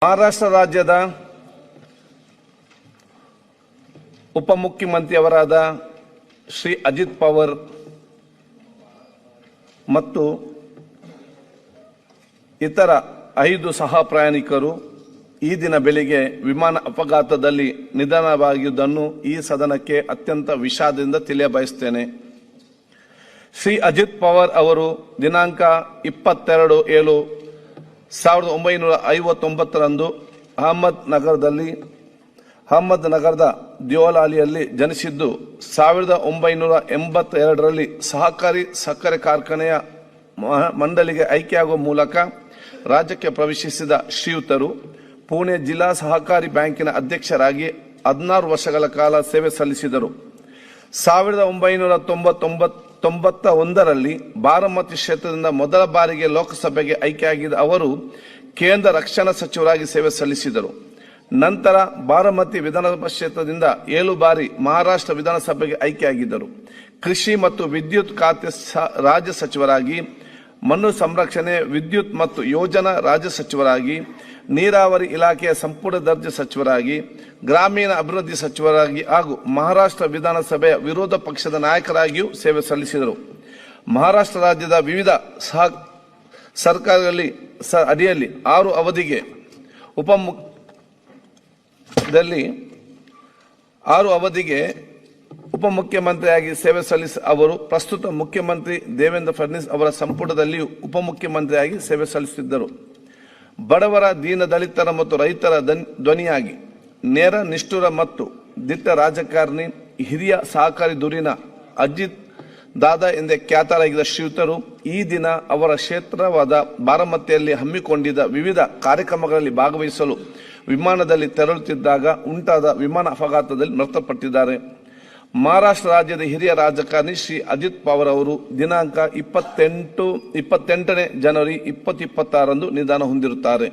ಮಹಾರಾಷ್ಟ್ರ ರಾಜ್ಯದ ಉಪಮುಖ್ಯಮಂತ್ರಿಯವರಾದ ಶ್ರೀ ಅಜಿತ್ ಪವಾರ್ ಮತ್ತು ಇತರ 5 ಸಹ ಪ್ರಯಾಣಿಕರು ಈ ದಿನ ಬೆಳಿಗ್ಗೆ ವಿಮಾನ ಅಪಘಾತದಲ್ಲಿ ನಿಧನವಾಗಿರುವುದನ್ನು ಈ ಸದನಕ್ಕೆ ಅತ್ಯಂತ ವಿಷಾದದಿಂದ ತಿಳಿಯಬಯಸುತ್ತೇನೆ. ಶ್ರೀ ಅಜಿತ್ ಪವಾರ್ ಅವರು ದಿನಾಂಕ 22/7/1959ರಂದು ಅಹಮದ್ ನಗರದ ದಿಯೋಲಾಲಿಯಲ್ಲಿ ಜನಿಸಿದ್ದು 1982ರಲ್ಲಿ ಸಹಕಾರಿ ಸಕ್ಕರೆ ಕಾರ್ಖಾನೆಯ ಮಂಡಳಿಗೆ ಆಯ್ಕೆಯಾಗುವ ಮೂಲಕ ರಾಜ್ಯಕ್ಕೆ ಪ್ರವೇಶಿಸಿದ ಶ್ರೀಯುತರು ಪುಣೆ ಜಿಲ್ಲಾ ಸಹಕಾರಿ ಬ್ಯಾಂಕಿನ ಅಧ್ಯಕ್ಷರಾಗಿ 16 ವರ್ಷಗಳ ಕಾಲ ಸೇವೆ ಸಲ್ಲಿಸಿದರು. 1991ರಲ್ಲಿ ಬಾರಾಮತಿ ಕ್ಷೇತ್ರದಿಂದ ಮೊದಲ ಬಾರಿಗೆ ಲೋಕಸಭೆಗೆ ಆಯ್ಕೆಯಾಗಿದ್ದ ಅವರು ಕೇಂದ್ರ ರಕ್ಷಣಾ ಸಚಿವರಾಗಿ ಸೇವೆ ಸಲ್ಲಿಸಿದರು. ನಂತರ ಬಾರಾಮತಿ ವಿಧಾನಸಭಾ ಕ್ಷೇತ್ರದಿಂದ 7 ಬಾರಿ ಮಹಾರಾಷ್ಟ್ರ ವಿಧಾನಸಭೆಗೆ ಆಯ್ಕೆಯಾಗಿದ್ದರು. ಕೃಷಿ ಮತ್ತು ವಿದ್ಯುತ್ ಖಾತೆ ರಾಜ್ಯ ಸಚಿವರಾಗಿ, ಮಣ್ಣು ಸಂರಕ್ಷಣೆ, ವಿದ್ಯುತ್ ಮತ್ತು ಯೋಜನಾ ರಾಜ್ಯ ಸಚಿವರಾಗಿ, ನೀರಾವರಿ ಇಲಾಖೆಯ ಸಂಪುಟ ದರ್ಜೆ ಸಚಿವರಾಗಿ, ಗ್ರಾಮೀಣ ಅಭಿವೃದ್ಧಿ ಸಚಿವರಾಗಿ ಹಾಗೂ ಮಹಾರಾಷ್ಟ್ರ ವಿಧಾನಸಭೆಯ ವಿರೋಧ ಪಕ್ಷದ ನಾಯಕರಾಗಿಯೂ ಸೇವೆ ಸಲ್ಲಿಸಿದರು. ಮಹಾರಾಷ್ಟ್ರ ರಾಜ್ಯದ ವಿವಿಧ ಸರ್ಕಾರಗಳಲ್ಲಿ ಅಡಿಯಲ್ಲಿ 6 ಅವಧಿಗೆ ಉಪಮುಖ್ಯಮಂತ್ರಿಯಾಗಿ ಸೇವೆ ಸಲ್ಲಿಸಿ ಅವರು ಪ್ರಸ್ತುತ ಮುಖ್ಯಮಂತ್ರಿ ದೇವೇಂದ್ರ ಫಡ್ನವೀಸ್ ಅವರ ಸಂಪುಟದಲ್ಲಿಯೂ ಉಪಮುಖ್ಯಮಂತ್ರಿಯಾಗಿ ಸೇವೆ ಸಲ್ಲಿಸುತ್ತಿದ್ದರು. ಬಡವರ, ದೀನದಲಿತರ ಮತ್ತು ರೈತರ ಧ್ವನಿಯಾಗಿ ನೇರ, ನಿಷ್ಠುರ ಮತ್ತು ದಿಟ್ಟ ರಾಜಕಾರಣಿ, ಹಿರಿಯ ಸಹಕಾರಿ ಧುರೀಣ ಅಜಿತ್ ದಾದಾ ಎಂದೇ ಖ್ಯಾತರಾಗಿದ್ದ ಶ್ರೀಯುತರು ಈ ದಿನ ಅವರ ಕ್ಷೇತ್ರವಾದ ಬಾರಾಮತಿಯಲ್ಲಿ ಹಮ್ಮಿಕೊಂಡಿದ್ದ ವಿವಿಧ ಕಾರ್ಯಕ್ರಮಗಳಲ್ಲಿ ಭಾಗವಹಿಸಲು ವಿಮಾನದಲ್ಲಿ ತೆರಳುತ್ತಿದ್ದಾಗ ಉಂಟಾದ ವಿಮಾನ ಅಪಘಾತದಲ್ಲಿ ಮೃತಪಟ್ಟಿದ್ದಾರೆ. ಮಹಾರಾಷ್ಟ್ರ ರಾಜ್ಯದ ಹಿರಿಯ ರಾಜಕಾರಣಿ ಶ್ರೀ ಅಜಿತ್ ಪವಾರ್ ಅವರು ದಿನಾಂಕ 28 ಜನವರಿ 2026ರಂದು ನಿಧನ ಹೊಂದಿರುತ್ತಾರೆ.